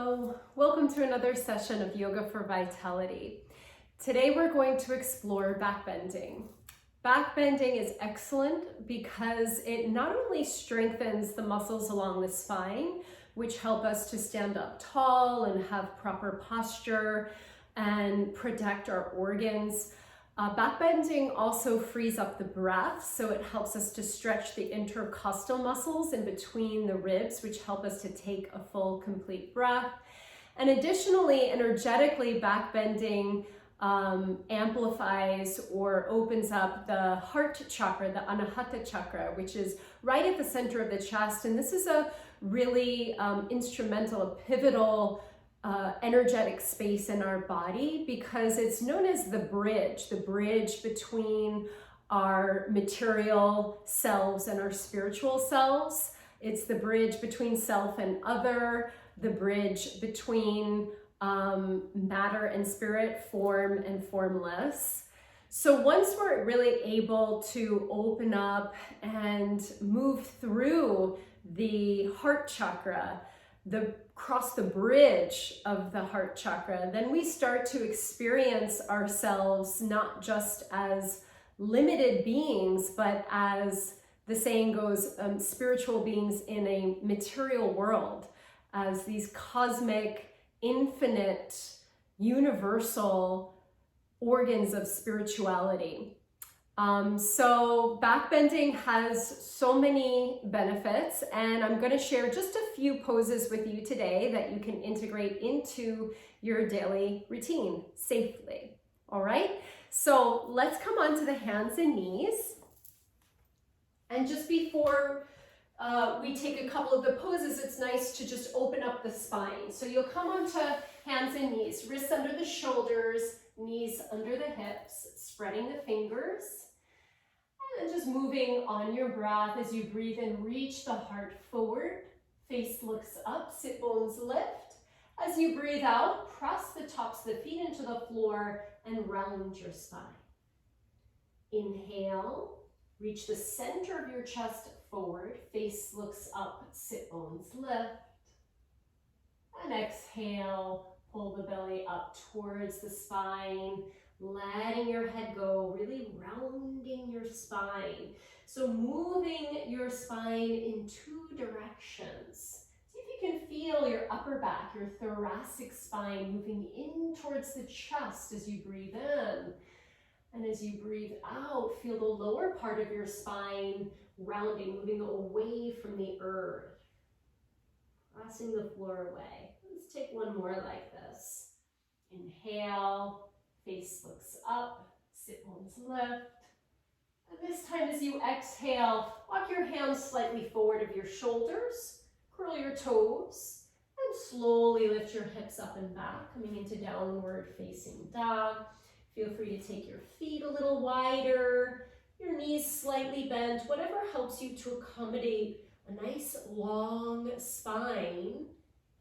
Hello, welcome to another session of Yoga for Vitality. Today we're going to explore backbending. Backbending is excellent because it not only strengthens the muscles along the spine, which help us to stand up tall and have proper posture and protect our organs. Backbending also frees up the breath, so it helps us to stretch the intercostal muscles in between the ribs, which help us to take a full, complete breath. And additionally, energetically, backbending amplifies or opens up the heart chakra, the Anahata chakra, which is right at the center of the chest. And this is a really instrumental, a pivotal energetic space in our body because it's known as the bridge between our material selves and our spiritual selves. It's the bridge between self and other, the bridge between matter and spirit, form and formless. So once we're really able to open up and move through the heart chakra, cross the bridge of the heart chakra, then we start to experience ourselves not just as limited beings, but as the saying goes, spiritual beings in a material world, as these cosmic, infinite, universal organs of spirituality. So backbending has so many benefits, and I'm going to share just a few poses with you today that you can integrate into your daily routine safely. All right, so let's come on to the hands and knees. And just before we take a couple of the poses, it's nice to just open up the spine. So you'll come onto hands and knees, wrists under the shoulders, knees under the hips, spreading the fingers. And just moving on your breath as you breathe in, reach the heart forward, face looks up, sit bones lift. As you breathe out, press the tops of the feet into the floor and round your spine. Inhale, reach the center of your chest forward, face looks up, sit bones lift. And exhale, pull the belly up towards the spine, letting your head go, really rounding your spine. So moving your spine in two directions. See if you can feel your upper back, your thoracic spine moving in towards the chest as you breathe in. And as you breathe out, feel the lower part of your spine rounding, moving away from the earth. Pressing the floor away. Let's take one more like this. Inhale. Face looks up, sit bones lift. And this time as you exhale, walk your hands slightly forward of your shoulders, curl your toes, and slowly lift your hips up and back, coming into downward facing dog. Feel free to take your feet a little wider, your knees slightly bent, whatever helps you to accommodate a nice long spine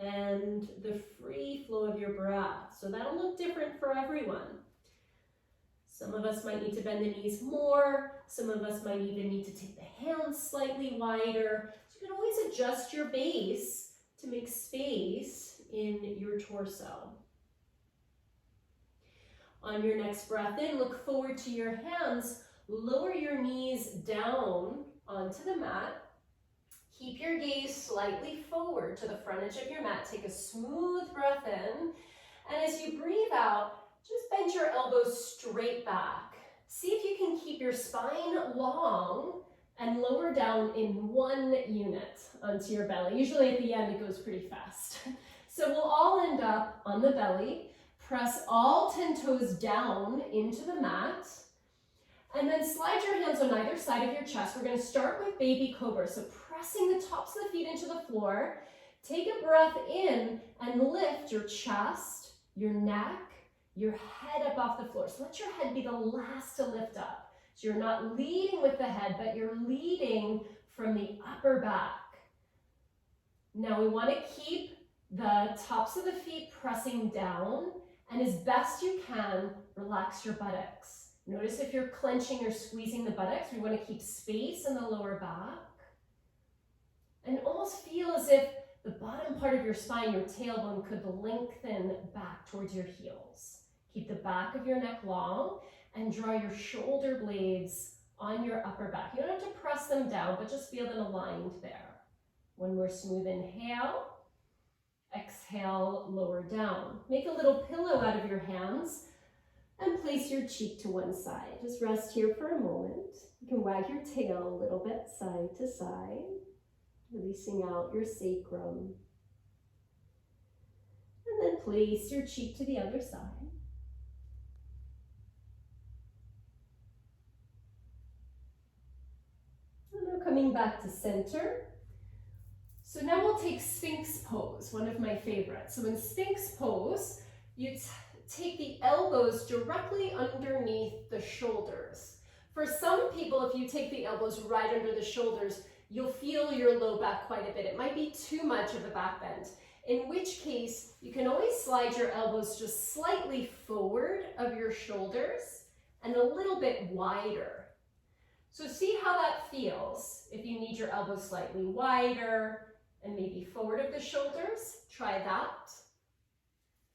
and the free flow of your breath. So that'll look different for everyone. Some of us might need to bend the knees more. Some of us might even need to take the hands slightly wider. So you can always adjust your base to make space in your torso. On your next breath in, look forward to your hands. Lower your knees down onto the mat. Keep your gaze slightly forward to the front edge of your mat. Take a smooth breath in. And as you breathe out, just bend your elbows straight back. See if you can keep your spine long and lower down in one unit onto your belly. Usually at the end, it goes pretty fast. So we'll all end up on the belly. Press all 10 toes down into the mat. And then slide your hands on either side of your chest. We're going to start with baby cobra. So pressing the tops of the feet into the floor. Take a breath in and lift your chest, your neck, your head up off the floor. So let your head be the last to lift up. So you're not leading with the head, but you're leading from the upper back. Now we want to keep the tops of the feet pressing down, and as best you can, relax your buttocks. Notice if you're clenching or squeezing the buttocks, we want to keep space in the lower back. And almost feel as if the bottom part of your spine, your tailbone, could lengthen back towards your heels. Keep the back of your neck long and draw your shoulder blades on your upper back. You don't have to press them down, but just feel them aligned there. One more smooth inhale. Exhale, lower down. Make a little pillow out of your hands and place your cheek to one side. Just rest here for a moment. You can wag your tail a little bit side to side, releasing out your sacrum. And then place your cheek to the other side. And now coming back to center. So now we'll take Sphinx pose, one of my favorites. So in Sphinx pose, you take the elbows directly underneath the shoulders. For some people, if you take the elbows right under the shoulders, you'll feel your low back quite a bit. It might be too much of a back bend, in which case you can always slide your elbows just slightly forward of your shoulders and a little bit wider. So see how that feels. If you need your elbows slightly wider and maybe forward of the shoulders, try that.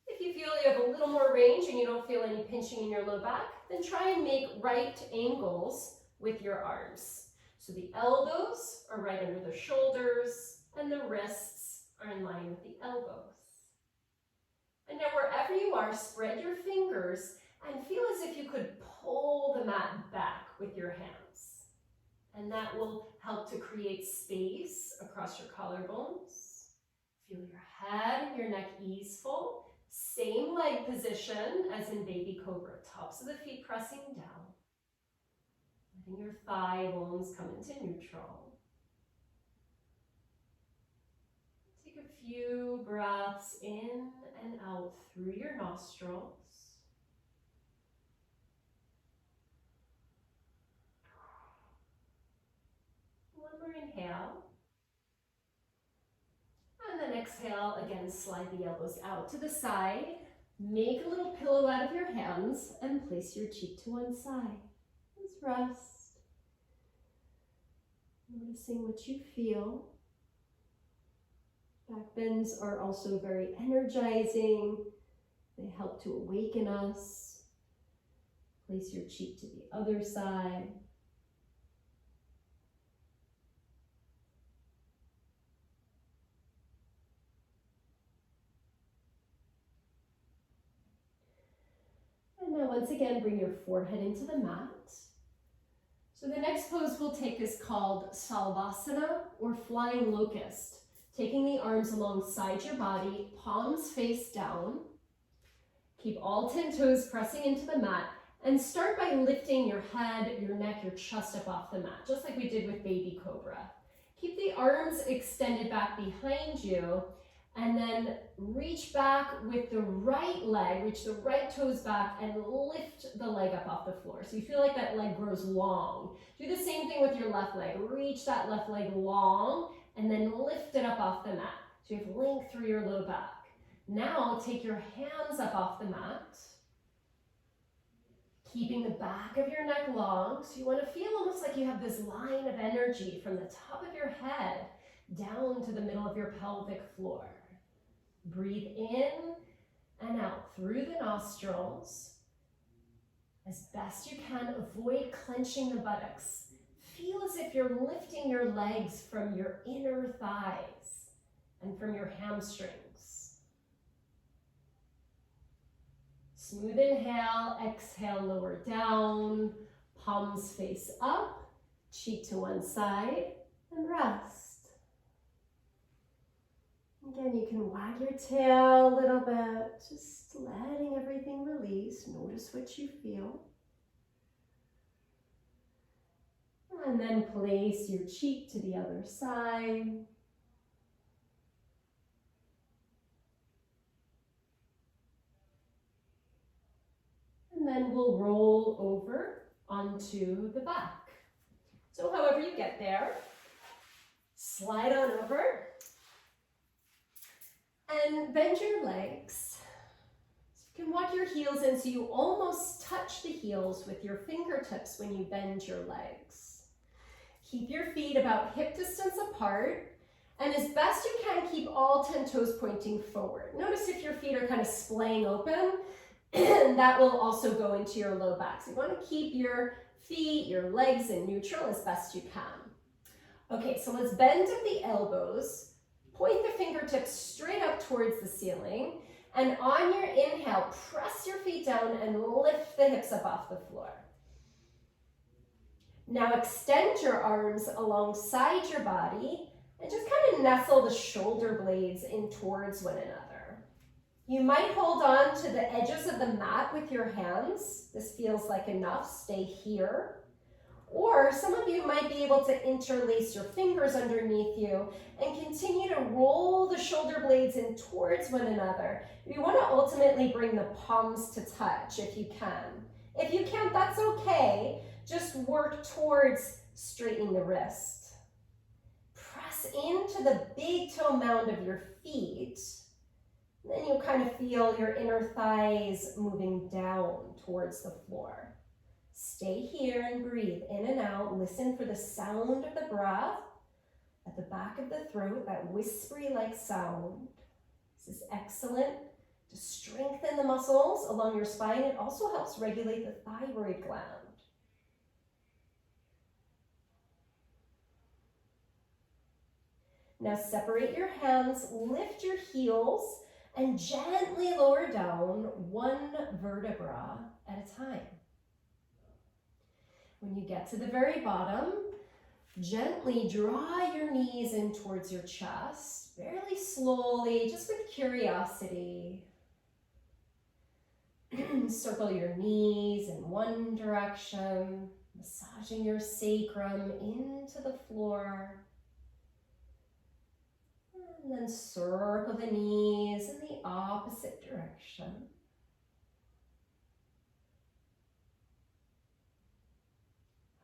If you feel you have a little more range and you don't feel any pinching in your low back, then try and make right angles with your arms. So the elbows are right under the shoulders and the wrists are in line with the elbows. And now wherever you are, spread your fingers and feel as if you could pull the mat back with your hands. And that will help to create space across your collarbones. Feel your head and your neck easeful. Same leg position as in baby cobra. Tops of the feet pressing down. Letting your thigh bones come into neutral. Take a few breaths in and out through your nostrils. One more inhale. And then exhale, again, slide the elbows out to the side. Make a little pillow out of your hands and place your cheek to one side. Just rest. Noticing what you feel. Back bends are also very energizing. They help to awaken us. Place your cheek to the other side. And now once again, bring your forehead into the mat. So the next pose we'll take is called Salvasana or Flying Locust. Taking the arms alongside your body, palms face down. Keep all 10 toes pressing into the mat and start by lifting your head, your neck, your chest up off the mat, just like we did with baby cobra. Keep the arms extended back behind you and then reach back with the right leg, reach the right toes back and lift the leg up off the floor. So you feel like that leg grows long. Do the same thing with your left leg. Reach that left leg long and then lift it up off the mat. So you have length through your low back. Now take your hands up off the mat, keeping the back of your neck long. So you want to feel almost like you have this line of energy from the top of your head down to the middle of your pelvic floor. Breathe in and out through the nostrils. As best you can, avoid clenching the buttocks. Feel as if you're lifting your legs from your inner thighs and from your hamstrings. Smooth inhale, exhale, lower down, palms face up, cheek to one side, and rest. Again, you can wag your tail a little bit, just letting everything release. Notice what you feel. And then place your cheek to the other side. And then we'll roll over onto the back. So however you get there, slide on over. And bend your legs. So you can walk your heels in so you almost touch the heels with your fingertips when you bend your legs. Keep your feet about hip distance apart And as best you can, keep all 10 toes pointing forward. Notice if your feet are kind of splaying open, that will also go into your low back. So you want to keep your feet, your legs in neutral as best you can. Okay, so let's bend at the elbows, point the fingertips straight up towards the ceiling, and on your inhale, press your feet down and lift the hips up off the floor. Now extend your arms alongside your body and just kind of nestle the shoulder blades in towards one another. You might hold on to the edges of the mat with your hands. This feels like enough. Stay here. Or some of you might be able to interlace your fingers underneath you and continue to roll the shoulder blades in towards one another. You want to ultimately bring the palms to touch if you can. If you can't, that's okay. Just work towards straightening the wrist. Press into the big toe mound of your feet. Then you'll kind of feel your inner thighs moving down towards the floor. Stay here and breathe in and out. Listen for the sound of the breath at the back of the throat, that whispery-like sound. This is excellent to strengthen the muscles along your spine. It also helps regulate the thyroid gland. Now separate your hands, lift your heels, and gently lower down one vertebra at a time. When you get to the very bottom, gently draw your knees in towards your chest, fairly slowly, just with curiosity. Circle your knees in one direction, massaging your sacrum into the floor. And then circle the knees in the opposite direction.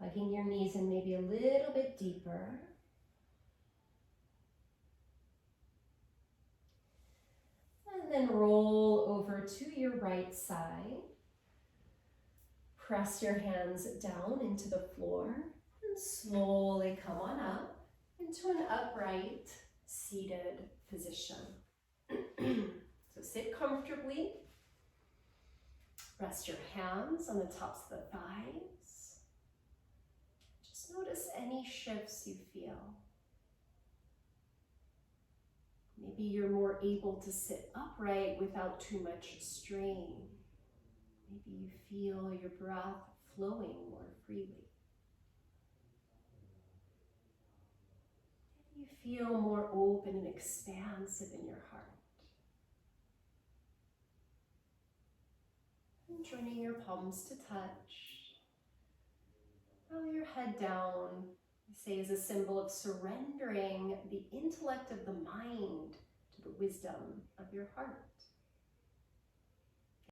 Hugging your knees in maybe a little bit deeper. And then roll over to your right side. Press your hands down into the floor and slowly come on up into an upright seated position. So sit comfortably. Rest your hands on the tops of the thighs. Just notice any shifts you feel. Maybe you're more able to sit upright without too much strain. Maybe you feel your breath flowing more freely. Maybe you feel more open and expansive in your heart. And joining your palms to touch. Bow your head down. I say as a symbol of surrendering the intellect of the mind to the wisdom of your heart.